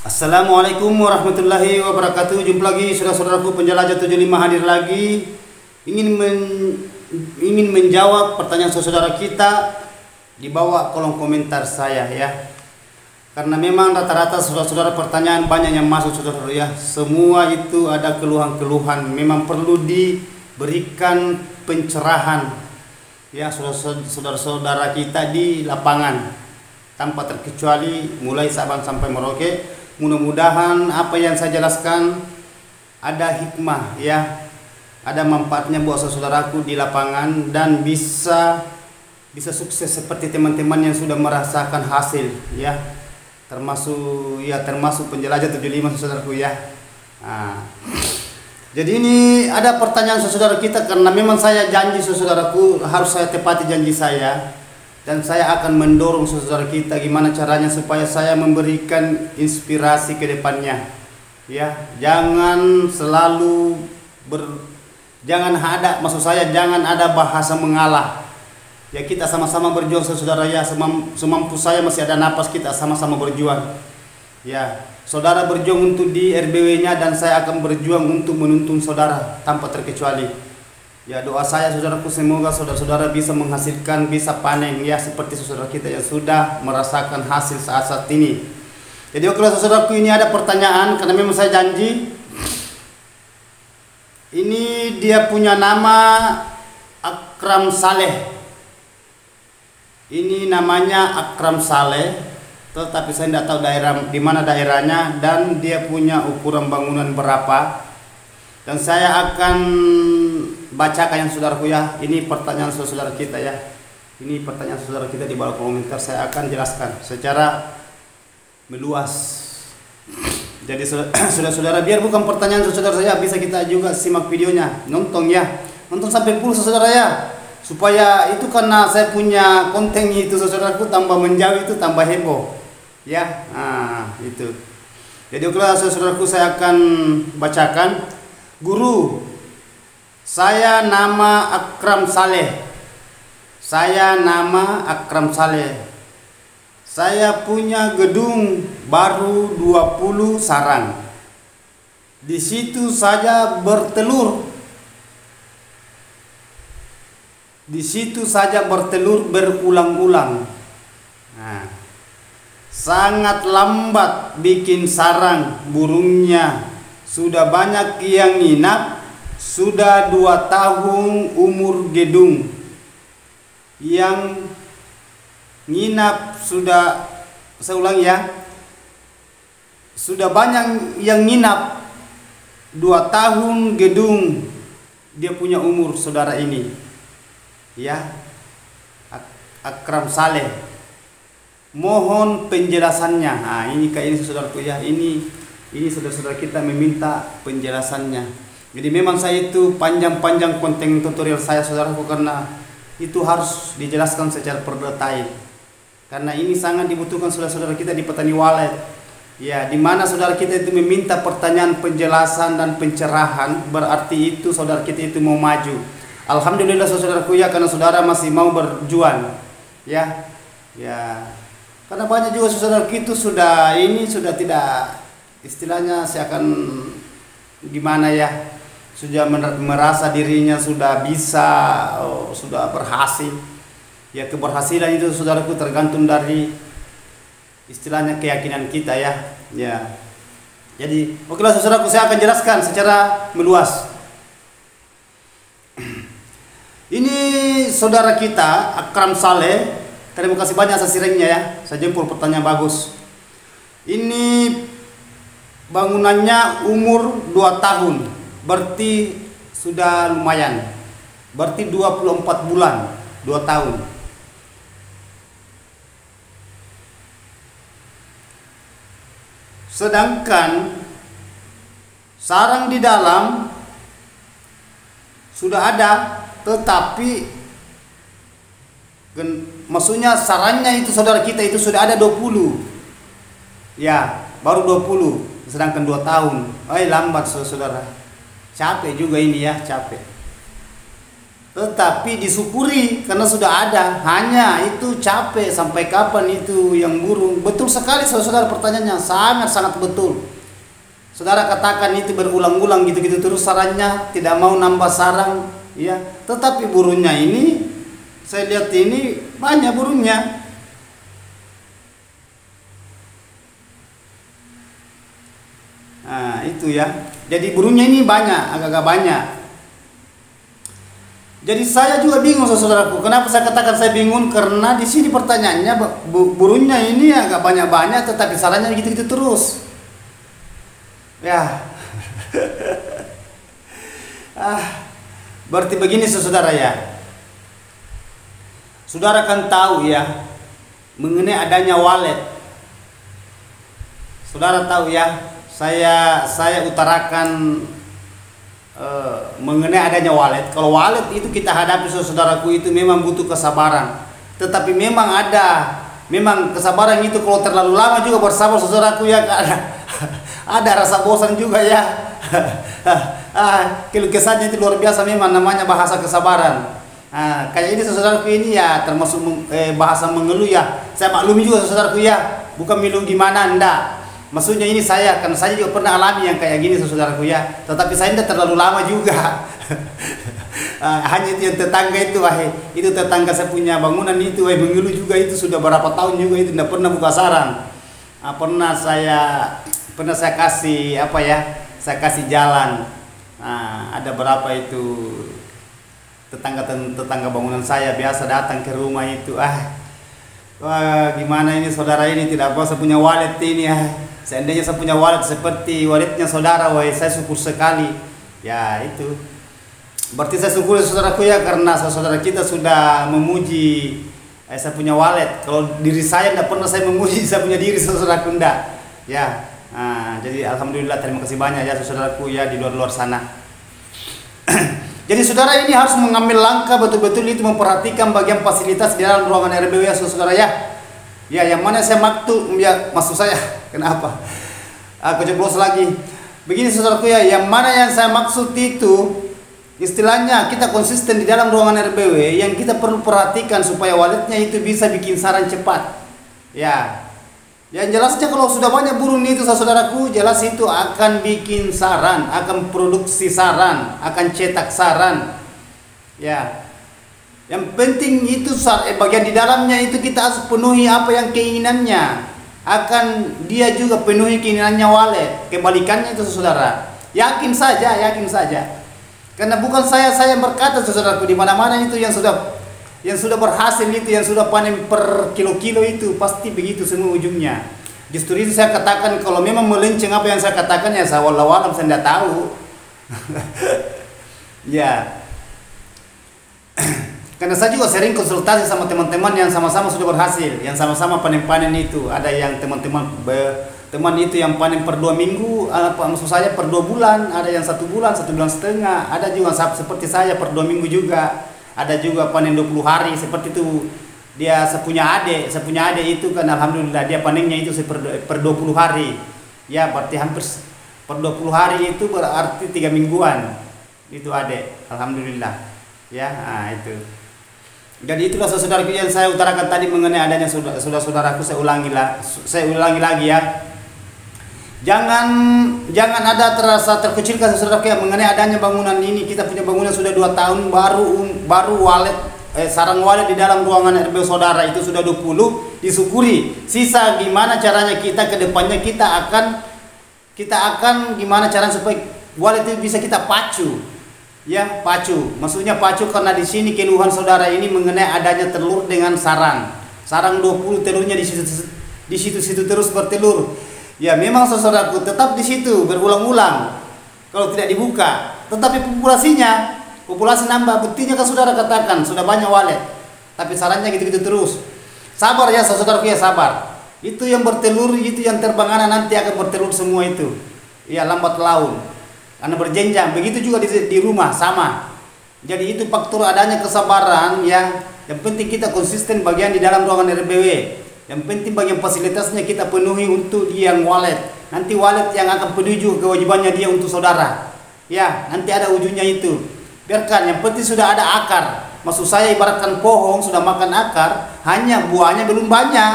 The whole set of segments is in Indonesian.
Assalamualaikum warahmatullahi wabarakatuh. Jumpa lagi saudara-saudaraku penjelajah 75 hadir lagi ingin menjawab pertanyaan saudara kita di bawah kolom komentar saya ya. Karena memang rata-rata saudara-saudara pertanyaan banyak yang masuk saudara ya. Semua itu ada keluhan-keluhan, memang perlu diberikan pencerahan ya saudara-saudara kita di lapangan tanpa terkecuali mulai Sabang sampai Merauke. Mudah-mudahan apa yang saya jelaskan ada hikmah ya, ada manfaatnya buat saudaraku di lapangan dan bisa sukses seperti teman-teman yang sudah merasakan hasil ya, termasuk penjelajah 75 saudaraku ya. Jadi ini ada pertanyaan saudara kita, karena memang saya janji saudaraku harus saya tepati janji saya. Dan saya akan mendorong saudara kita gimana caranya supaya saya memberikan inspirasi ke depannya. Ya, jangan ada bahasa mengalah. Ya, kita sama-sama berjuang saudara ya, semampu saya masih ada napas kita sama-sama berjuang. Ya, saudara berjuang untuk di RBW-nya dan saya akan berjuang untuk menuntun saudara tanpa terkecuali. Ya, doa saya saudaraku semoga saudara-saudara bisa menghasilkan, bisa panen ya seperti saudara kita yang sudah merasakan hasil saat-saat ini. Jadi oke saudaraku, ini ada pertanyaan karena memang saya janji. Ini dia punya nama Akram Saleh. Ini namanya Akram Saleh, tetapi saya tidak tahu daerah di mana daerahnya dan dia punya ukuran bangunan berapa. Dan saya akan bacakan yang saudaraku ya. Ini pertanyaan saudara kita ya. Ini pertanyaan saudara kita di bawah komentar. Saya akan jelaskan secara meluas. Jadi saudara-saudara, biar bukan pertanyaan saudara saya, bisa kita juga simak videonya, nonton ya. Nonton sampai full saudara ya. Supaya itu karena saya punya konten itu saudaraku tambah menjauh itu tambah heboh. Ya. Itu. Jadi okelah saudaraku, saya akan bacakan. Guru, saya nama Akram Saleh. Saya punya gedung baru 20 sarang. Di situ saja bertelur berulang-ulang. Sangat lambat bikin sarang burungnya. Sudah banyak yang nginap. Sudah 2 tahun umur gedung. Yang nginap sudah, saya ulang ya, sudah banyak yang nginap. 2 tahun gedung dia punya umur saudara ini ya, Akram Saleh. Mohon penjelasannya. Ini kayak ini saudaraku ya, ini saudara-saudara kita meminta penjelasannya. Jadi memang saya itu panjang-panjang konten tutorial saya saudaraku, karena itu harus dijelaskan secara berdetail. Karena ini sangat dibutuhkan saudara-saudara kita di petani walet. Ya, di mana saudara kita itu meminta pertanyaan penjelasan dan pencerahan, berarti itu saudara kita itu mau maju. Alhamdulillah saudaraku ya, karena saudara masih mau berjuang. Ya. Karena banyak juga saudara kita sudah tidak, istilahnya saya akan gimana ya, sudah merasa dirinya sudah bisa, sudah berhasil ya. Keberhasilan itu saudaraku tergantung dari istilahnya keyakinan kita ya. Jadi okelah saudaraku, saya akan jelaskan secara meluas. Ini saudara kita Akram Saleh, terima kasih banyak sasiringnya ya, saya jempol pertanyaan bagus. Ini bangunannya umur 2 tahun, berarti sudah lumayan, berarti 24 bulan, 2 tahun. Sedangkan sarang di dalam sudah ada, tetapi maksudnya sarangnya itu saudara kita itu sudah ada 20 ya, baru 20. Sedangkan 2 tahun, lambat saudara. Capek juga ini ya, capek. tetapi disyukuri karena sudah ada. Hanya itu capek sampai kapan itu yang burung. Betul sekali saudara pertanyaannya, sangat betul. Saudara katakan itu berulang-ulang gitu-gitu terus sarannya, tidak mau nambah sarang, ya. Tetapi burungnya ini, saya lihat ini banyak burungnya. Nah, itu ya. Jadi burungnya ini banyak, agak-agak banyak. Jadi saya juga bingung saudaraku. Kenapa saya katakan saya bingung? Karena di sini pertanyaannya burungnya ini agak banyak-banyak, tetapi sarannya gitu-gitu terus. Ya. Berarti begini saudara ya. Saudara kan tahu ya mengenai adanya walet. Saudara tahu ya, saya utarakan mengenai adanya walet. Kalau walet itu kita hadapi saudaraku itu memang butuh kesabaran. Tetapi memang memang kesabaran itu kalau terlalu lama juga bersabar saudaraku ya ada rasa bosan juga ya. Keluh kesahnya itu luar biasa memang, namanya bahasa kesabaran. Kayak ini saudaraku ini ya termasuk bahasa mengeluh ya. Saya maklumi juga saudaraku ya, bukan milu gimana enggak. Maksudnya ini karena saya juga pernah alami yang kayak gini saudaraku ya. Tetapi saya tidak terlalu lama juga. Hanya itu yang tetangga itu tetangga saya punya bangunan itu mengeluh juga, itu sudah berapa tahun juga itu tidak pernah buka sarang. Pernah saya kasih saya kasih jalan. Ada berapa itu tetangga bangunan saya biasa datang ke rumah itu. Wah, gimana ini saudara ini tidak apa saya punya walet ini ya. Seandainya saya punya walet seperti waletnya saudara, saya syukur sekali. Ya itu. Berarti saya syukur saudaraku ya, karena saudara kita sudah memuji saya punya walet. Kalau diri saya tidak pernah saya memuji saya punya diri saudaraku enggak. Ya. Jadi alhamdulillah, terima kasih banyak ya saudaraku ya di luar sana. Jadi saudara ini harus mengambil langkah betul-betul itu memperhatikan bagian fasilitas di dalam ruangan RBW ya saudara ya. Ya, yang mana saya maksud saya kenapa? Aku jeblos lagi. Begini saudaraku ya, yang mana yang saya maksud itu istilahnya kita konsisten di dalam ruangan RBW yang kita perlu perhatikan supaya waletnya itu bisa bikin sarang cepat. Ya. Yang jelasnya kalau sudah banyak burung itu saudaraku, jelas itu akan bikin saran, akan produksi saran, akan cetak saran. Ya. Yang penting itu bagian di dalamnya itu kita harus penuhi apa yang keinginannya. Akan dia juga penuhi keinginannya walet. Kebalikannya itu saudara. Yakin saja. Karena bukan saya yang berkata saudaraku, di mana-mana itu yang sudah berhasil itu, yang sudah panen per kilo-kilo itu pasti begitu semua ujungnya. Justru itu saya katakan kalau memang melenceng apa yang saya katakan ya saya wallahu alam, saya tidak tahu. Ya. Karena saya juga sering konsultasi sama teman-teman yang sama-sama sudah berhasil, yang sama-sama panen-panen itu. Ada yang teman itu yang panen per 2 minggu, maksud saya per 2 bulan, ada yang 1 bulan, 1 bulan setengah, ada juga seperti saya per 2 minggu juga. Ada juga panen 20 hari seperti itu. Dia saya punya adik itu kan alhamdulillah dia panennya itu per 20 hari. Ya, berarti hampir per 20 hari itu berarti 3 mingguan. Itu adik, alhamdulillah. Ya, itu. Jadi itulah saudaraku yang saya utarakan tadi mengenai adanya saudaraku, saya ulangi lagi ya. Jangan ada terasa terkecilkan saudaraku ya mengenai adanya bangunan ini. Kita punya bangunan sudah 2 tahun, baru walet sarang walet di dalam ruangan RBW saudara itu sudah 20, disyukuri. Sisa gimana caranya kita ke depannya kita akan gimana caranya supaya walet itu bisa kita pacu. Ya, pacu. Maksudnya pacu karena di sini keluhan saudara ini mengenai adanya telur dengan sarang. Sarang 20 telurnya di situ terus bertelur. Ya, memang saudaraku tetap di situ berulang-ulang. Kalau tidak dibuka, tetapi populasi nambah. Buktinya kan saudara katakan sudah banyak walet. Tapi sarannya gitu-gitu terus. Sabar ya saudaraku ya, sabar. Itu yang bertelur, itu yang terbang nanti akan bertelur semua itu. Ya, lambat laun. Karena berjenjang, begitu juga di rumah sama. Jadi itu faktor adanya kesabaran yang penting kita konsisten bagian di dalam ruangan RBW. Yang penting bagian fasilitasnya kita penuhi untuk dia yang walet. Nanti walet yang akan penuhi juga kewajibannya dia untuk saudara. Ya, nanti ada ujungnya itu. biarkan, yang penting sudah ada akar. Maksud saya ibaratkan pohon sudah makan akar, hanya buahnya belum banyak,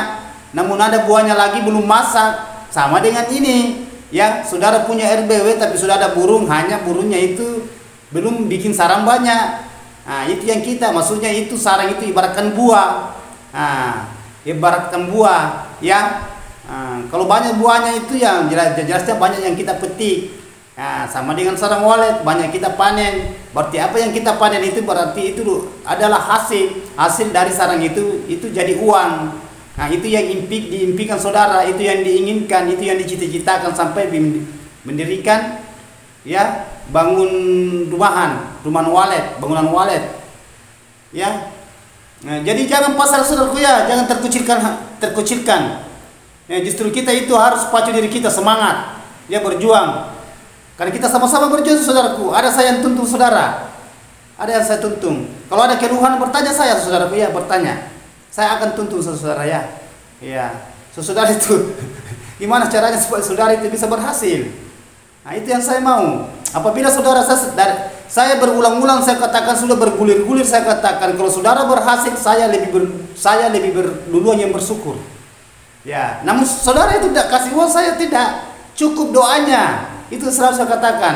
namun ada buahnya lagi belum masak. Sama dengan ini, ya, saudara punya RBW tapi sudah ada burung, hanya burungnya itu belum bikin sarang banyak. Nah, itu yang kita, maksudnya itu sarang itu ibaratkan buah. Nah, ibaratkan buah, ya. Kalau banyak buahnya itu yang jelasnya banyak yang kita petik. Nah, sama dengan sarang walet, banyak kita panen. Berarti apa yang kita panen itu berarti itu adalah hasil dari sarang itu jadi uang. Nah, itu yang diimpikan saudara, itu yang diinginkan, itu yang dicita-citakan sampai mendirikan, ya, bangun bangunan walet, ya. Nah, jadi jangan pasar saudaraku ya, jangan terkucilkan. Ya, justru kita itu harus pacu diri kita semangat, ya, berjuang. Karena kita sama-sama berjuang saudaraku. Ada saya yang tuntun saudara, ada yang saya tuntun. Kalau ada keluhan bertanya saya saudaraku ya, bertanya. Saya akan tuntun saudara ya. Ya, saudara itu gimana caranya supaya saudara itu bisa berhasil. Nah, itu yang saya mau. Apabila saudara saya berulang-ulang saya katakan, sudah bergulir-gulir saya katakan, kalau saudara berhasil saya lebih duluan yang bersyukur. Ya, namun saudara itu tidak kasih uang, saya tidak cukup doanya. Itu selalu saya katakan.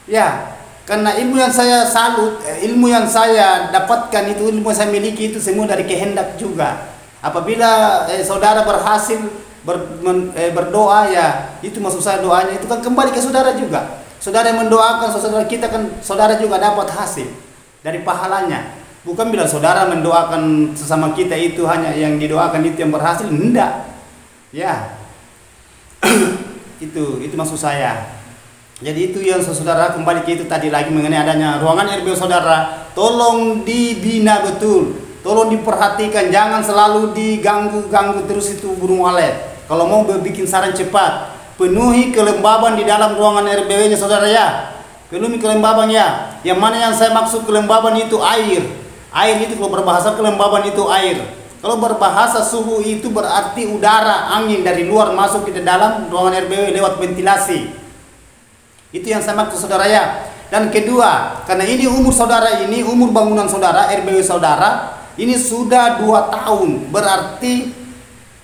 Ya, karena ilmu yang saya salut, ilmu yang saya dapatkan itu, ilmu yang saya miliki itu semua dari kehendak juga. Apabila saudara berhasil berdoa, ya, itu maksud saya doanya itu kan kembali ke saudara juga. Saudara yang mendoakan saudara kita kan, saudara juga dapat hasil dari pahalanya. Bukan bila saudara mendoakan sesama kita itu hanya yang didoakan itu yang berhasil, enggak. Ya. itu maksud saya. Jadi itu yang saudara, kembali ke itu tadi lagi mengenai adanya ruangan RBW saudara, tolong dibina betul, tolong diperhatikan, jangan selalu diganggu terus itu burung walet. Kalau mau bikin sarang cepat, penuhi kelembaban di dalam ruangan RBW-nya saudara ya, penuhi kelembaban ya. Yang mana yang saya maksud kelembaban itu air itu, kalau berbahasa kelembaban itu air. Kalau berbahasa suhu itu berarti udara, angin dari luar masuk ke dalam ruangan RBW lewat ventilasi. Itu yang saya maksud saudara ya. Dan kedua, karena ini umur saudara ini, umur bangunan saudara, RBW saudara, ini sudah 2 tahun. Berarti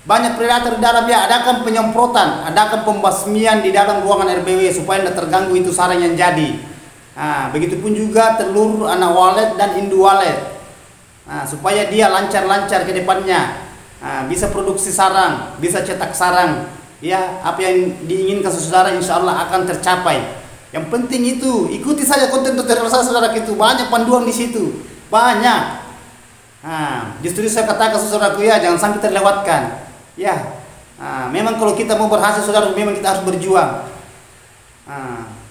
banyak predator di dalam ya. Adakan penyemprotan, adakan pembasmian di dalam ruangan RBW supaya tidak terganggu itu sarang yang jadi. Nah, begitupun juga telur anak walet dan induk walet. Nah, supaya dia lancar-lancar ke depannya. Nah, bisa produksi sarang, bisa cetak sarang. Ya, apa yang diinginkan saudara insya Allah akan tercapai. Yang penting itu ikuti saja konten tutorial saya saudara, itu banyak panduan di situ, banyak. Nah, justru saya katakan saudaraku ya, jangan sampai terlewatkan. Ya, memang kalau kita mau berhasil saudara, memang kita harus berjuang.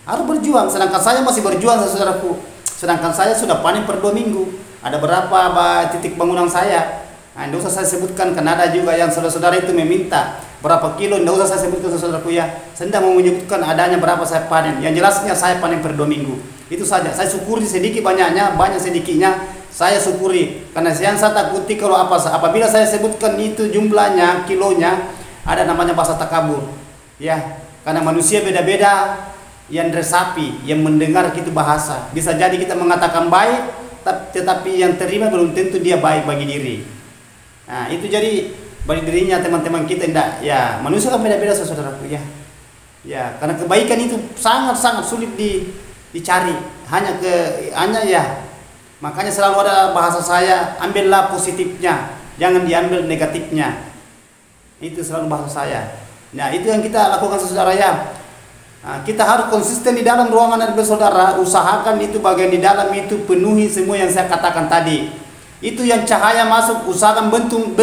Harus berjuang. Sedangkan saya masih berjuang saudaraku. Sedangkan saya sudah panen per 2 minggu. Ada berapa titik bangunan saya. Nah, tidak usah saya sebutkan, karena ada juga yang saudara-saudara itu meminta berapa kilo, tidak usah saya sebutkan saudaraku ya. Saya tidak mau menyebutkan adanya berapa saya panen. Yang jelasnya saya panen per 2 minggu. Itu saja. Saya syukuri sedikit banyaknya, banyak sedikitnya saya syukuri. Karena yang saya takuti kalau apabila saya sebutkan itu jumlahnya, kilonya, ada namanya bahasa takabur. Ya, karena manusia beda-beda, yang resapi, yang mendengar itu bahasa. Bisa jadi kita mengatakan baik, tetapi yang terima belum tentu dia baik bagi diri. Nah, itu jadi bagi dirinya teman-teman kita tidak, ya, manusia kan beda-beda saudaraku ya. Ya, karena kebaikan itu sangat-sangat sulit dicari, hanya ya. Makanya selalu ada bahasa saya, ambillah positifnya, jangan diambil negatifnya. Itu selalu bahasa saya. Nah, itu yang kita lakukan saudara ya. Nah, kita harus konsisten di dalam ruangan RBW saudara, usahakan itu bagian di dalam itu penuhi semua yang saya katakan tadi. Itu yang cahaya masuk, usahakan bendung.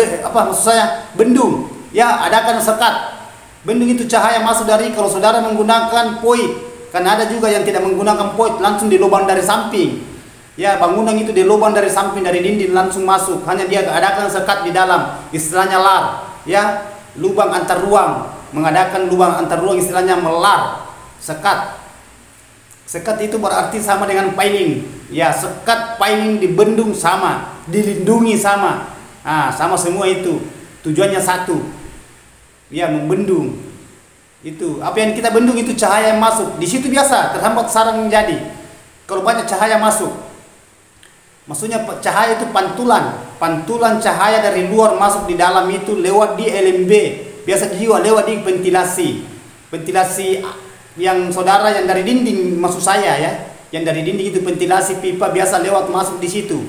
Ya, adakan sekat. Bendung itu cahaya masuk dari, kalau saudara menggunakan poit, karena ada juga yang tidak menggunakan poit, langsung di lubang dari samping. Ya, bangunan itu di lubang dari samping, dari dinding langsung masuk. Hanya dia adakan sekat di dalam, istilahnya lar. Ya, lubang antar ruang, mengadakan lubang antar ruang, istilahnya melar, sekat. Sekat itu berarti sama dengan piling. Ya, sekat piling di bendung sama, dilindungi sama. Sama semua itu. Tujuannya satu. Ya, membendung. Itu. Apa yang kita bendung itu cahaya yang masuk. Di situ biasa terhambat sarang menjadi. Kalau banyak cahaya masuk. Maksudnya cahaya itu pantulan cahaya dari luar masuk di dalam itu lewat di LMB. Biasa juga lewat di ventilasi yang saudara yang dari dinding, maksud saya ya, yang dari dinding itu ventilasi pipa biasa lewat masuk di situ.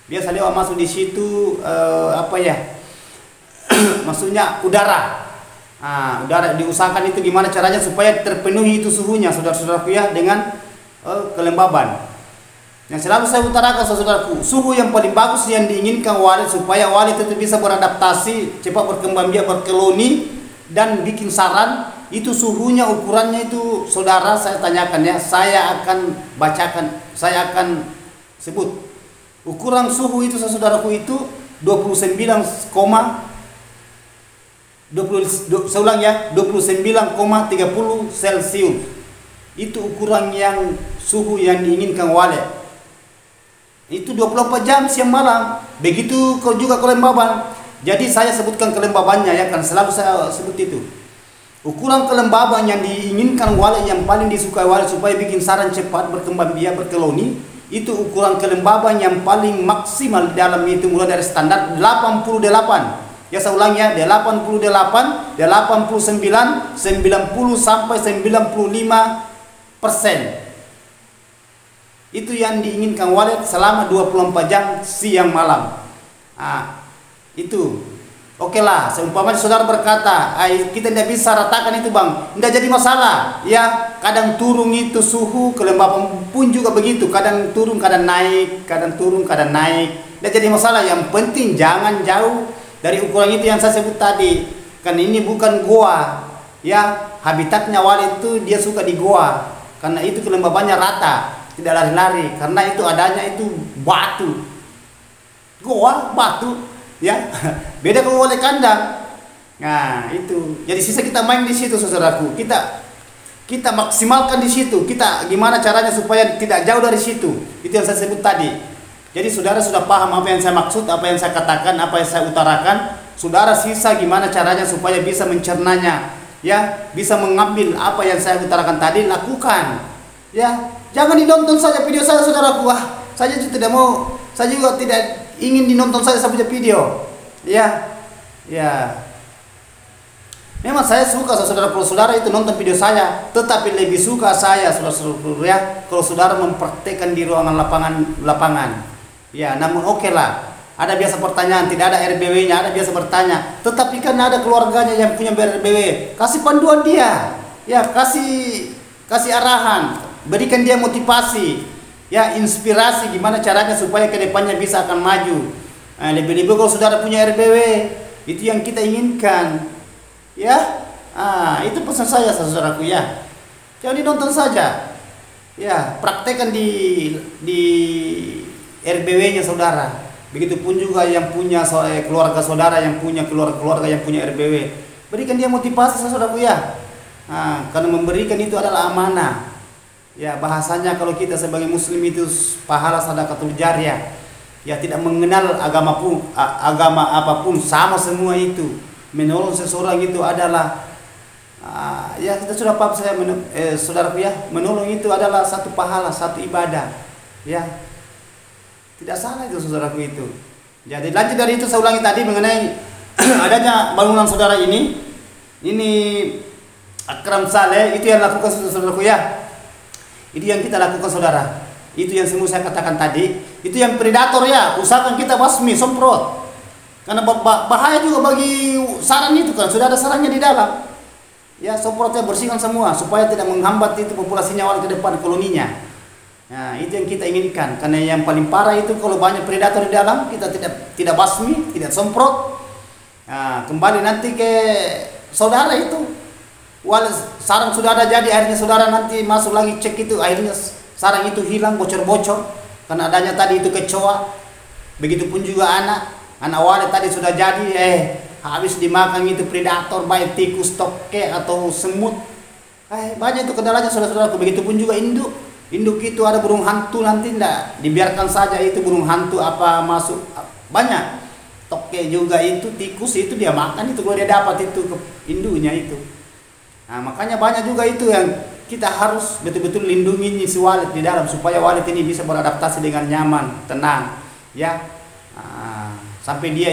Biasa lewat masuk di situ maksudnya udara. Udara diusahakan itu gimana caranya supaya terpenuhi itu suhunya, saudara-saudaraku ya, dengan kelembaban. Yang selalu saya utarakan saudaraku, suhu yang paling bagus yang diinginkan walet supaya walet itu bisa beradaptasi, cepat berkembang biak, berkoloni dan bikin sarang, itu suhunya ukurannya itu saudara saya tanyakan ya, saya akan bacakan, saya akan sebut. Ukuran suhu itu saudaraku itu 29,30 Celcius. Itu ukuran yang suhu yang diinginkan walet. Itu 24 jam siang malam. Begitu juga kelembaban. Jadi saya sebutkan kelembabannya ya, kan selalu saya sebut itu. Ukuran kelembaban yang diinginkan walet, yang paling disukai walet supaya bikin sarang cepat berkembang biak, berkoloni, itu ukuran kelembaban yang paling maksimal di dalam itu mulai dari standar 88. Ya saya ulang ya, 88, 89, 90 sampai 95%. Itu yang diinginkan walet selama 24 jam siang malam. Itu oke lah, seumpamanya saudara berkata, kita tidak bisa ratakan itu bang, tidak jadi masalah ya. Kadang turun itu suhu, kelembaban pun juga begitu, kadang turun kadang naik, kadang turun kadang naik, tidak jadi masalah. Yang penting jangan jauh dari ukuran itu yang saya sebut tadi. Kan ini bukan goa ya, habitatnya walet itu dia suka di goa, karena itu kelembabannya rata, tidak lari-lari, karena itu adanya itu batu, goa batu ya. Beda kalau walet kandang. Nah itu, jadi sisa kita main di situ saudaraku, kita maksimalkan di situ. Kita gimana caranya supaya tidak jauh dari situ, itu yang saya sebut tadi. Jadi saudara sudah paham apa yang saya maksud, apa yang saya katakan, apa yang saya utarakan. Saudara sisa gimana caranya supaya bisa mencernanya ya, bisa mengambil apa yang saya utarakan tadi, lakukan ya. Jangan dinonton saja video saya saudaraku. Saya juga tidak mau, saya juga tidak ingin dinonton saja saya punya video ya. Memang saya suka saudara itu nonton video saya, tetapi lebih suka saya saudara ya kalau saudara mempraktekkan di ruangan lapangan ya. Namun oke lah, ada biasa pertanyaan, tidak ada RBW-nya, ada biasa bertanya, tetapi kan ada keluarganya yang punya RBW, kasih panduan dia ya, kasih arahan, berikan dia motivasi ya, inspirasi gimana caranya supaya kedepannya bisa akan maju. Lebih-lebih kalau saudara punya RBW, itu yang kita inginkan ya. Itu pesan saya saudaraku ya, jangan dinonton saja ya, praktekkan di RBW-nya saudara. Begitupun juga yang punya keluarga saudara, yang punya keluarga yang punya RBW, berikan dia motivasi saudaraku ya. Karena memberikan itu adalah amanah ya. Bahasanya kalau kita sebagai muslim itu pahala sedekatul jariyah ya, tidak mengenal agama apapun, sama semua itu. Menolong seseorang itu adalah ya, kita sudah paham saya saudaraku ya, menolong itu adalah satu pahala, satu ibadah ya, tidak salah itu saudaraku itu. Jadi lanjut dari itu saya ulangi tadi mengenai adanya bangunan saudara ini Akram Saleh, itu yang lakukan saudaraku ya. Itu yang kita lakukan saudara. Itu yang semua saya katakan tadi. Itu yang predator ya, usahakan kita basmi, semprot. Karena bahaya juga bagi sarang itu kan, sudah ada sarangnya di dalam. Ya, semprotnya bersihkan semua supaya tidak menghambat itu populasinya walet ke depan, koloninya. Nah, itu yang kita inginkan. Karena yang paling parah itu kalau banyak predator di dalam, kita tidak basmi, tidak semprot. Nah, kembali nanti ke saudara itu. Walau sarang sudah ada, jadi akhirnya saudara nanti masuk lagi cek itu, akhirnya sarang itu hilang, bocor-bocor karena adanya tadi itu kecoa. Begitupun juga anak walet tadi sudah jadi habis dimakan itu predator, baik tikus, toke atau semut. Banyak itu kendalanya saudara-saudaraku. Begitupun juga induk itu ada burung hantu, nanti tidak dibiarkan saja itu burung hantu apa masuk, banyak. Toke juga itu, tikus itu dia makan itu kalau dia dapat itu ke indunya itu. Nah, makanya banyak juga itu yang kita harus betul-betul lindungi si walet di dalam supaya walet ini bisa beradaptasi dengan nyaman, tenang, ya. Sampai dia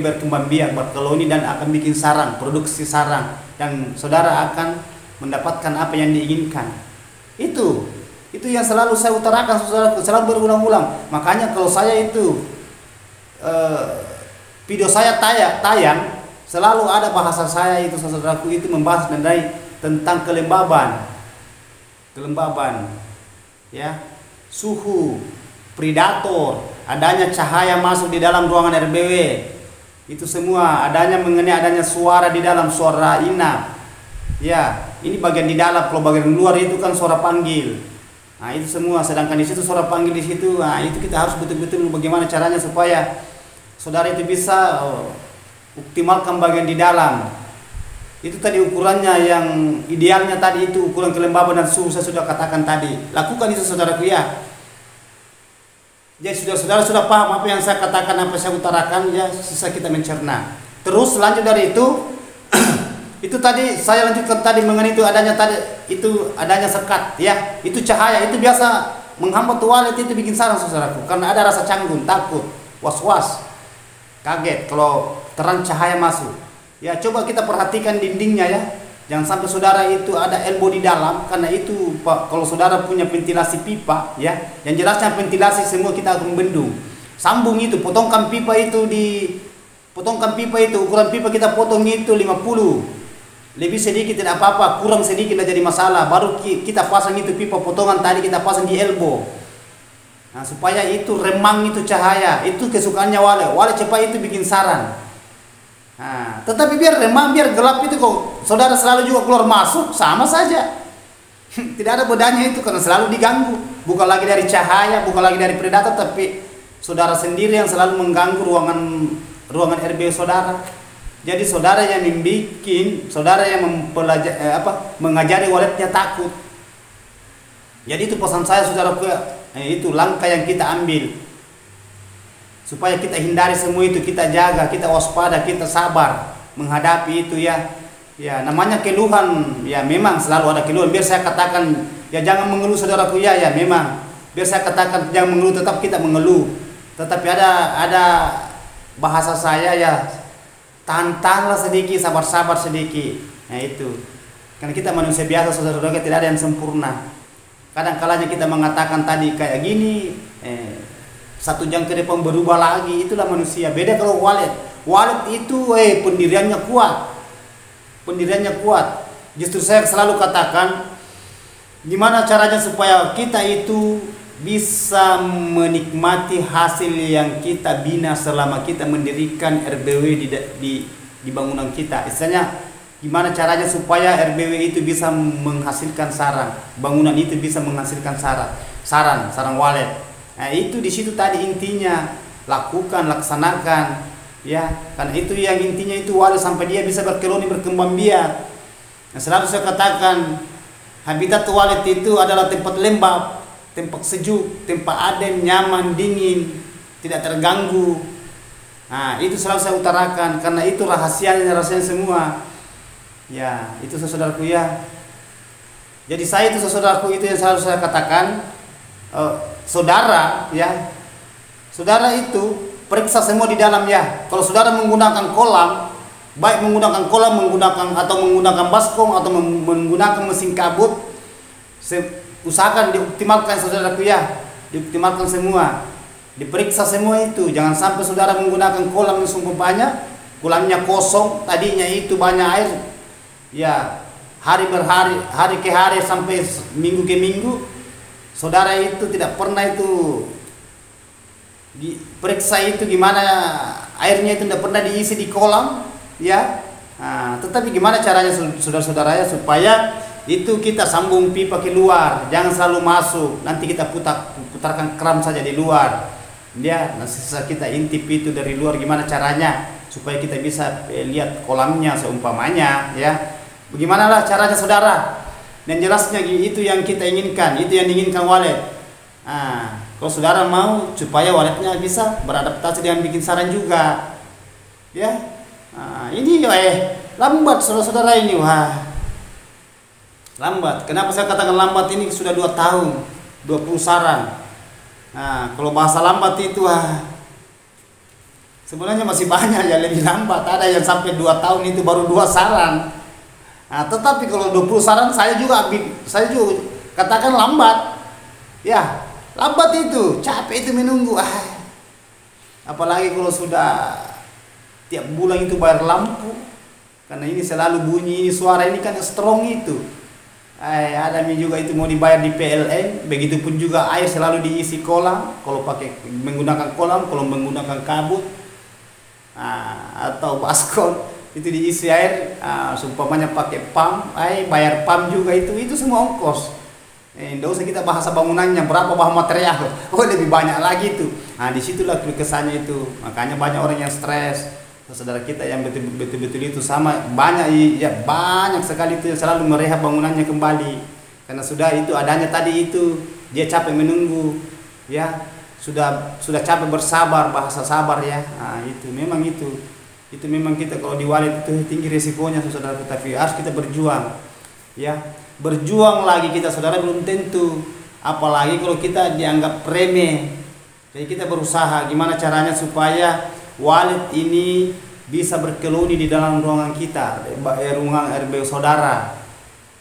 berkembang biak, berkoloni dan akan bikin sarang, produksi sarang, dan saudara akan mendapatkan apa yang diinginkan. Itu yang selalu saya utarakan, saudaraku, selalu berulang-ulang. Makanya kalau saya itu video saya tayang selalu ada bahasa saya itu, saudaraku, itu membahas tentang kelembaban, ya, suhu, predator, adanya cahaya masuk di dalam ruangan RBW, itu semua mengenai adanya suara di dalam, suara inap, ya, ini bagian di dalam. Kalau bagian luar itu kan suara panggil. Nah, itu semua, sedangkan di situ suara panggil di situ. Nah, itu kita harus betul-betul bagaimana caranya supaya saudara itu bisa optimalkan bagian di dalam. Itu tadi ukurannya yang idealnya tadi, itu ukuran kelembaban dan suhu saya sudah katakan tadi. Lakukan itu, saudaraku, ya. Jadi saudara sudah paham apa yang saya katakan, apa saya utarakan, ya, sisa kita mencerna. Terus lanjut dari itu itu tadi saya lanjutkan tadi mengenai adanya sekat, ya. Itu cahaya itu biasa menghambat walet, itu bikin sarang, saudaraku, karena ada rasa canggung, takut, was-was, kaget kalau terang cahaya masuk. Ya, coba kita perhatikan dindingnya, ya. Jangan sampai saudara itu ada elbow di dalam, karena itu Pak, kalau saudara punya ventilasi pipa, ya, yang jelasnya ventilasi semua kita akan bendung. Sambung itu, potongkan pipa itu ukuran pipa kita potong itu 50. Lebih sedikit tidak apa-apa, kurang sedikit tidak jadi masalah. Baru kita pasang itu pipa potongan tadi, kita pasang di elbow. Nah, supaya itu remang itu cahaya, itu kesukaannya walet cepat itu bikin sarang. Nah, tetapi biar remang, biar gelap itu kok saudara selalu juga keluar masuk, sama saja. Tidak ada bedanya itu, karena selalu diganggu. Bukan lagi dari cahaya, bukan lagi dari predator, tapi saudara sendiri yang selalu mengganggu ruangan RBW saudara. Jadi saudara yang mengajari waletnya takut. Jadi itu pesan saya, saudara, itu langkah yang kita ambil supaya kita hindari semua itu, kita jaga, kita waspada, kita sabar menghadapi itu, ya. Ya, namanya keluhan, ya, memang selalu ada keluhan. Biar saya katakan, ya, jangan mengeluh, saudaraku, ya, memang. Biar saya katakan jangan mengeluh, tetap kita mengeluh. Tetapi ada bahasa saya, ya, tahan-tahanlah sedikit, sabar-sabar sedikit. Nah, itu. Karena kita manusia biasa, saudara-saudara, tidak ada yang sempurna. Kadang-kalanya kita mengatakan tadi kayak gini, 1 jam ke depan berubah lagi. Itulah manusia. Beda kalau walet itu pendiriannya kuat. Justru saya selalu katakan, gimana caranya supaya kita itu bisa menikmati hasil yang kita bina selama kita mendirikan RBW di bangunan kita. Istilahnya, gimana caranya supaya RBW itu bisa menghasilkan sarang, bangunan itu bisa menghasilkan sarang walet. Nah, itu di situ tadi intinya, laksanakan, ya. Karena itu yang intinya itu walet sampai dia bisa berkoloni, berkembang biak. Nah, selalu saya katakan, habitat walet itu adalah tempat lembab, tempat sejuk, tempat adem, nyaman, dingin, tidak terganggu. Nah, itu selalu saya utarakan, karena itu rahasianya semua. Ya, itu saudaraku, ya. Jadi saya itu saudaraku, itu yang selalu saya katakan. Saudara, ya, saudara itu periksa semua di dalam, ya. Kalau saudara menggunakan kolam, baik menggunakan baskom atau menggunakan mesin kabut, usahakan dioptimalkan, saudaraku, ya. Dioptimalkan semua, diperiksa semua itu. Jangan sampai saudara menggunakan kolam yang sumber banyak, kolamnya kosong, tadinya itu banyak air, ya, hari ke hari sampai minggu ke minggu. Saudara itu tidak pernah itu diperiksa itu gimana airnya itu tidak pernah diisi di kolam, ya. Nah, tetapi gimana caranya, saudara-saudara, ya, supaya itu kita sambung pipa keluar, jangan selalu masuk. Nanti kita putarkan keram saja di luar, ya. Nah, sisa kita intip itu dari luar, gimana caranya supaya kita bisa lihat kolamnya seumpamanya, ya. Bagaimanalah caranya, saudara? Dan jelasnya itu yang kita inginkan, itu yang diinginkan walet. Nah, kalau saudara mau supaya waletnya bisa beradaptasi dengan bikin sarang juga, ya. Nah, ini lambat, saudara-saudara, ini, wah. Lambat. Kenapa saya katakan lambat? Ini sudah 2 tahun, 20 sarang. Nah, kalau bahasa lambat itu sebenarnya masih banyak yang lebih lambat. Ada yang sampai 2 tahun itu baru 2 sarang. Nah, tetapi kalau 20 sarang saya juga katakan lambat. Ya, lambat itu, capek itu menunggu. Apalagi kalau sudah tiap bulan itu bayar lampu. Karena ini selalu bunyi, ini suara ini kan strong itu. Ada juga itu mau dibayar di PLN, begitupun juga air selalu diisi kolam, kalau pakai menggunakan kolam, kalau menggunakan kabut atau baskon itu diisi air, seumpamanya pakai pump, bayar pump juga itu semua ongkos. Tidak usah kita bahasa bangunannya berapa bahan material, lebih banyak lagi itu. Nah, disitulah kesannya itu, makanya banyak orang yang stres. Saudara kita yang betul-betul itu sama banyak sekali itu yang selalu merehab bangunannya kembali karena sudah itu adanya tadi itu dia capek menunggu ya sudah capek bersabar, bahasa sabar ya. Nah, itu memang kita kalau di wallet itu tinggi resikonya saudara, tapi harus kita berjuang ya, berjuang lagi kita saudara, belum tentu apalagi kalau kita dianggap remeh. Jadi kita berusaha gimana caranya supaya wallet ini bisa berkeloni di dalam ruangan kita, ruangan RB saudara.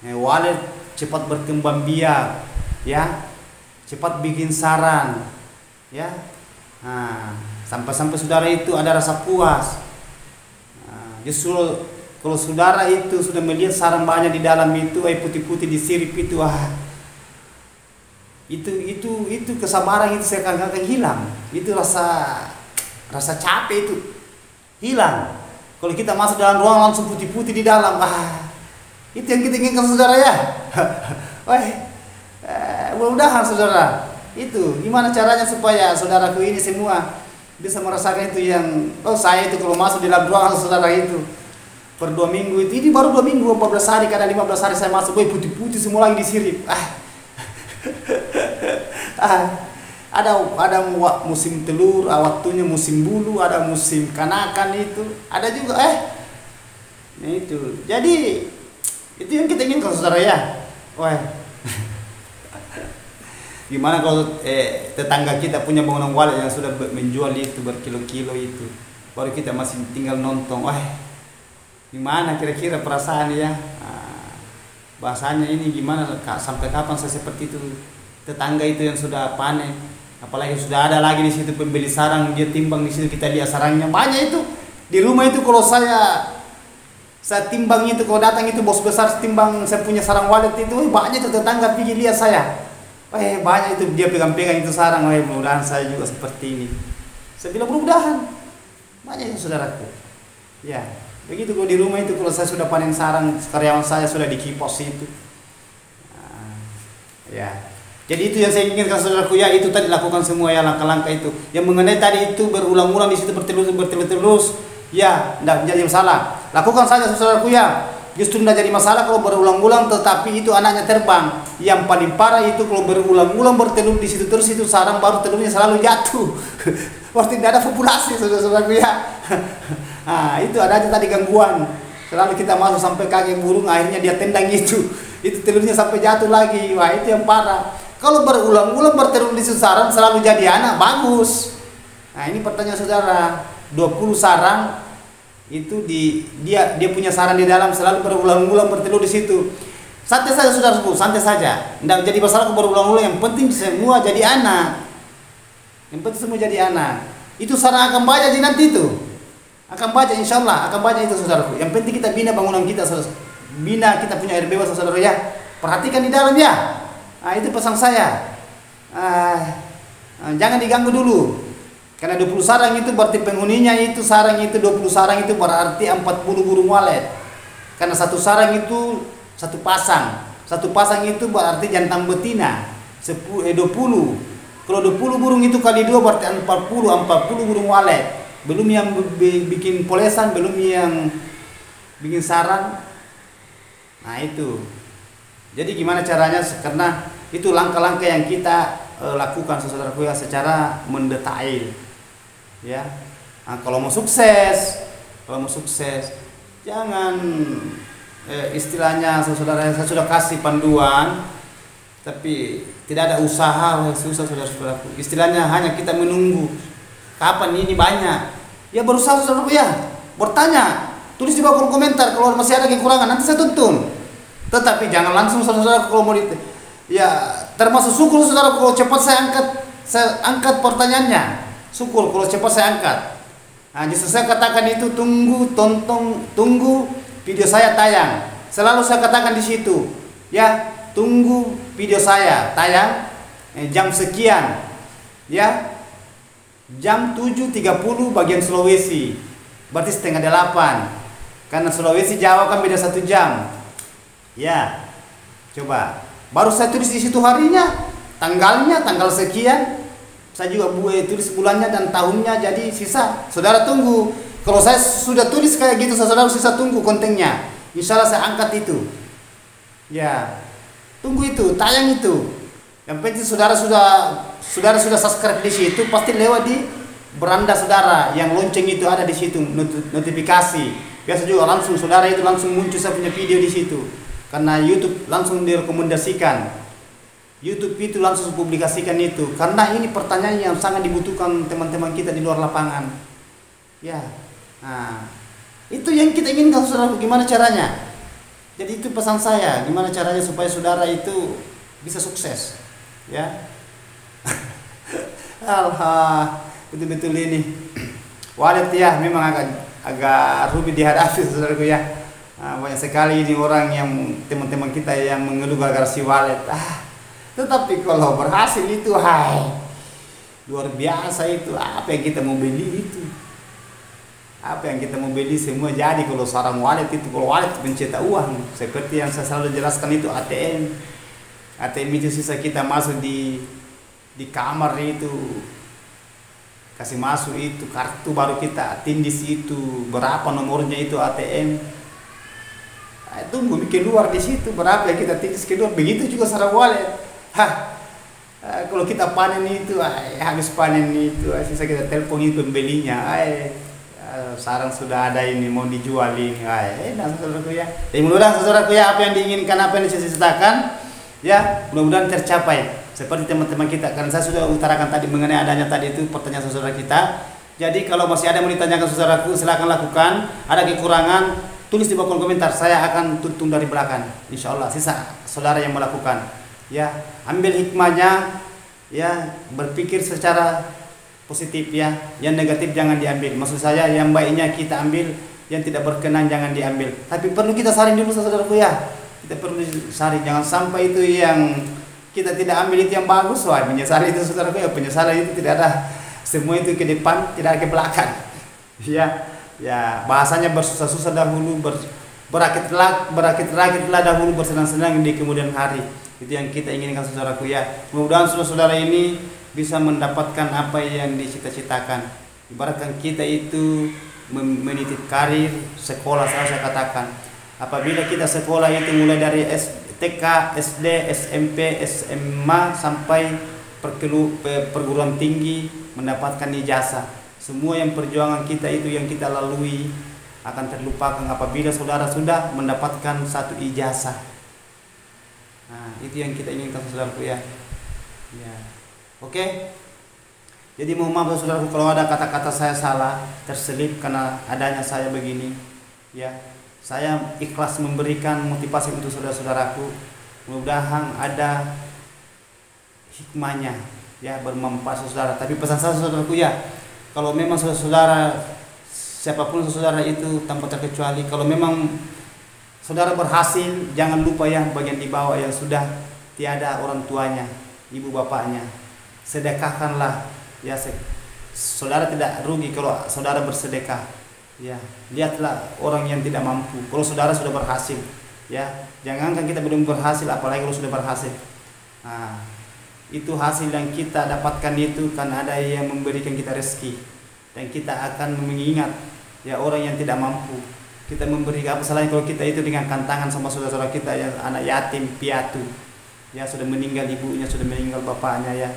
Wallet cepat berkembang biak, ya, cepat bikin saran, ya. Nah, sampai saudara itu ada rasa puas. Nah, justru kalau saudara itu sudah melihat saran banyak di dalam itu, putih-putih di sirip itu, itu kesabaran itu saya akan hilang. Itu rasa capek itu hilang. Kalau kita masuk dalam ruang langsung putih-putih di dalam, itu yang kita inginkan saudara ya. Mudah-mudahan saudara. Itu gimana caranya supaya saudaraku ini semua bisa merasakan itu yang saya itu kalau masuk di dalam ruangan saudara itu per 2 minggu itu, ini baru 2 minggu 14 hari, kadang 15 hari saya masuk, putih-putih semua lagi disirip. Ada musim telur, waktunya musim bulu, ada musim kanakan itu, ada juga nah itu. Jadi itu yang kita inginkan saudara ya. Gimana kalau tetangga kita punya bangunan wallet yang sudah menjual itu berkilo-kilo itu, baru kita masih tinggal nonton. Gimana kira-kira perasaan ya? Bahasanya ini gimana, sampai kapan saya seperti itu? Tetangga itu yang sudah panen, apalagi sudah ada lagi di situ pembeli sarang, dia timbang di situ, kita lihat sarangnya banyak itu di rumah itu. Kalau saya timbang itu, kalau datang itu bos besar timbang saya punya sarang wallet itu, banyak itu tetangga pergi lihat saya, banyak itu dia pegang-pegang itu sarang. Mudah-mudahan saya juga seperti ini. Saya bilang mudah-mudahan banyak itu saudaraku ya. Begitu kalau di rumah itu, kalau saya sudah panen sarang, karyawan saya sudah di kipos itu ya. Jadi itu yang saya inginkan saudaraku ya, itu tadi lakukan semua ya langkah-langkah itu. Yang mengenai tadi itu berulang-ulang di situ bertelur-telur ya, tidak jadi masalah. Lakukan saja saudaraku ya. Justru tidak jadi masalah kalau berulang-ulang, tetapi itu anaknya terbang. Yang paling parah itu kalau berulang-ulang bertelur di situ terus, itu sarang baru telurnya selalu jatuh. Pasti tidak ada populasi saudaraku ya. Nah, itu ada aja tadi gangguan. Selalu kita masuk sampai kaki burung, akhirnya dia tendang itu telurnya sampai jatuh lagi. Wah, itu yang parah. Kalau berulang-ulang bertelur di sarang selalu jadi anak, bagus. Nah, ini pertanyaan saudara, 20 sarang itu dia punya sarang di dalam, selalu berulang-ulang bertelur di situ. Santai saja saudaraku, santai saja. Tidak jadi masalah kalau berulang-ulang, yang penting semua jadi anak. Yang penting semua jadi anak. Itu sarang akan banyak di nanti itu. Akan banyak, insya Allah akan banyak itu saudaraku. Yang penting kita bina bangunan kita, bina kita punya RBW saudara ya. Perhatikan di dalam ya. Nah, itu pesan saya. Jangan diganggu dulu. Karena 20 sarang itu berarti penghuninya itu sarang itu 20 sarang itu berarti 40 burung walet. Karena satu sarang itu satu pasang. Satu pasang itu berarti jantan betina 20. Kalau 20 burung itu kali 2 berarti 40 burung walet. Belum yang bikin polesan, belum yang bikin sarang. Nah, itu. Jadi gimana caranya? Karena itu langkah-langkah yang kita lakukan saudaraku ya, secara mendetail ya. Nah, kalau mau sukses jangan istilahnya saudara, saya sudah kasih panduan, tapi tidak ada usaha, susah saudara-saudaraku. Istilahnya hanya kita menunggu kapan ini banyak. Ya berusaha saudaraku ya, bertanya, tulis di bawah kolom komentar kalau masih ada kekurangan, nanti saya tuntun. Tetapi jangan langsung saudara-saudaraku kalau mau ya termasuk syukur saudara kalau cepat saya angkat pertanyaannya. Syukur kalau cepat saya angkat. Nah, justru saya katakan itu tunggu video saya tayang. Selalu saya katakan di situ, ya tunggu video saya tayang jam sekian, ya jam 7.30 bagian Sulawesi, berarti setengah 8. Karena Sulawesi Jawa kan beda 1 jam. Ya, coba. Baru saya tulis di situ harinya, tanggalnya, tanggal sekian. Saya juga tulis bulannya dan tahunnya, jadi sisa saudara tunggu. Kalau saya sudah tulis kayak gitu, saudara sisa tunggu kontennya. Insya Allah saya angkat itu. Ya, tunggu itu, tayang itu. Yang penting saudara sudah subscribe di situ, pasti lewat di beranda saudara yang lonceng itu ada di situ, notifikasi. Biasa juga langsung saudara itu langsung muncul saya punya video di situ. Karena YouTube langsung direkomendasikan. YouTube itu langsung publikasikan itu, karena ini pertanyaan yang sangat dibutuhkan teman-teman kita di luar lapangan. Ya, nah itu yang kita inginkan saudara. Gimana caranya? Jadi itu pesan saya, gimana caranya supaya saudara itu bisa sukses, ya. Alhamdulillah, betul-betul ini wallet ya memang agak rumit dihadapi saudaraku ya. Nah, banyak sekali ini orang yang teman-teman kita yang mengeluh gara-gara si wallet. Tetapi kalau berhasil itu, luar biasa itu. Apa yang kita mau beli itu? Apa yang kita mau beli semua jadi kalau seorang wallet itu. Kalau wallet pencetak uang, seperti yang saya selalu jelaskan itu ATM. ATM itu sisa kita masuk di kamar itu, kasih masuk itu kartu, baru kita tindis itu berapa nomornya itu ATM. Tunggu keluar di situ berapa yang kita tindis keluar. Begitu juga seorang wallet. Kalau kita panen itu, habis panen itu, sisa kita telepon itu pembelinya, sekarang sudah ada ini mau dijual ini, nah saudaraku ya. Jadi mudah-mudahan saudaraku ya, apa yang diinginkan, apa yang diceritakan, ya mudah-mudahan tercapai. Seperti teman-teman kita, karena saya sudah utarakan tadi mengenai adanya tadi itu pertanyaan saudara kita. Jadi kalau masih ada yang mau ditanyakan saudaraku, silakan lakukan. Ada kekurangan, tulis di bawah kolom komentar, saya akan tuntun dari belakang. Insya Allah sisa saudara yang melakukan. Ya, ambil hikmahnya, ya berpikir secara positif ya. Yang negatif jangan diambil. Maksud saya yang baiknya kita ambil, yang tidak berkenan jangan diambil. Tapi perlu kita saring dulu saudaraku ya. Kita perlu saring, jangan sampai itu yang kita tidak ambil itu yang bagus. Wah, menyesali itu saudaraku ya. Penyesalan itu tidak ada, semua itu ke depan, tidak ada ke belakang. Ya, ya bahasanya bersusah-susah dahulu, berakit-rakitlah dahulu, bersenang-senang di kemudian hari. Itu yang kita inginkan saudaraku ya. Mudah-mudahan saudara-saudara ini bisa mendapatkan apa yang dicita-citakan. Ibaratkan kita itu meniti karir sekolah, saya katakan. Apabila kita sekolah itu mulai dari TK, SD, SMP, SMA sampai perguruan tinggi mendapatkan ijazah. Semua yang perjuangan kita itu yang kita lalui akan terlupakan apabila saudara sudah mendapatkan satu ijazah. Nah, itu yang kita inginkan saudaraku ya. Ya. Oke. Jadi mohon maaf saudaraku kalau ada kata-kata saya salah, terselip karena adanya saya begini. Ya. Saya ikhlas memberikan motivasi untuk saudara-saudaraku. Mudah-mudahan ada hikmahnya ya, bermanfaat saudara. Tapi pesan saya saudaraku ya, kalau memang saudara siapapun saudara itu tanpa terkecuali, kalau memang saudara berhasil, jangan lupa ya bagian di bawah yang sudah tiada orang tuanya, ibu bapaknya. Sedekahkanlah ya, saudara tidak rugi kalau saudara bersedekah. Ya, lihatlah orang yang tidak mampu. Kalau saudara sudah berhasil, ya, jangankan kita belum berhasil, apalagi kalau sudah berhasil. Nah, itu hasil yang kita dapatkan itu kan ada yang memberikan kita rezeki, dan kita akan mengingat ya orang yang tidak mampu. Kita memberi apa salahnya kalau kita itu dengan tangan sama saudara-saudara kita yang anak yatim piatu, ya sudah meninggal ibunya, sudah meninggal bapaknya ya.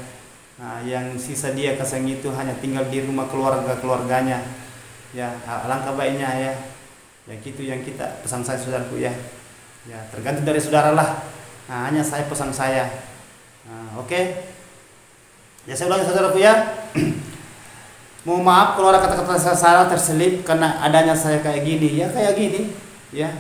Nah, yang sisa dia kasang itu hanya tinggal di rumah keluarganya. Ya, alangkah baiknya ya. Ya gitu yang kita pesan saya saudaraku ya. Ya, tergantung dari saudara lah. Nah, hanya saya pesan saya. Oke. Ya, saya ulangi saudaraku ya. Mohon maaf kalau ada kata-kata saya salah terselip karena adanya saya kayak gini. Ya, kayak gini. Ya.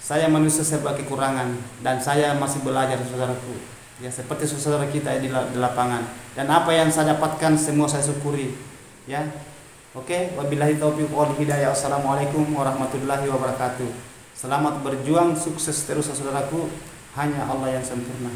Saya manusia serba kekurangan dan saya masih belajar saudaraku. Ya, seperti saudara kita di lapangan. Dan apa yang saya dapatkan semua saya syukuri. Ya. Oke, wabillahi taufiq wal hidayah. Assalamualaikum warahmatullahi wabarakatuh. Selamat berjuang, sukses terus saudaraku. Hanya Allah yang sempurna.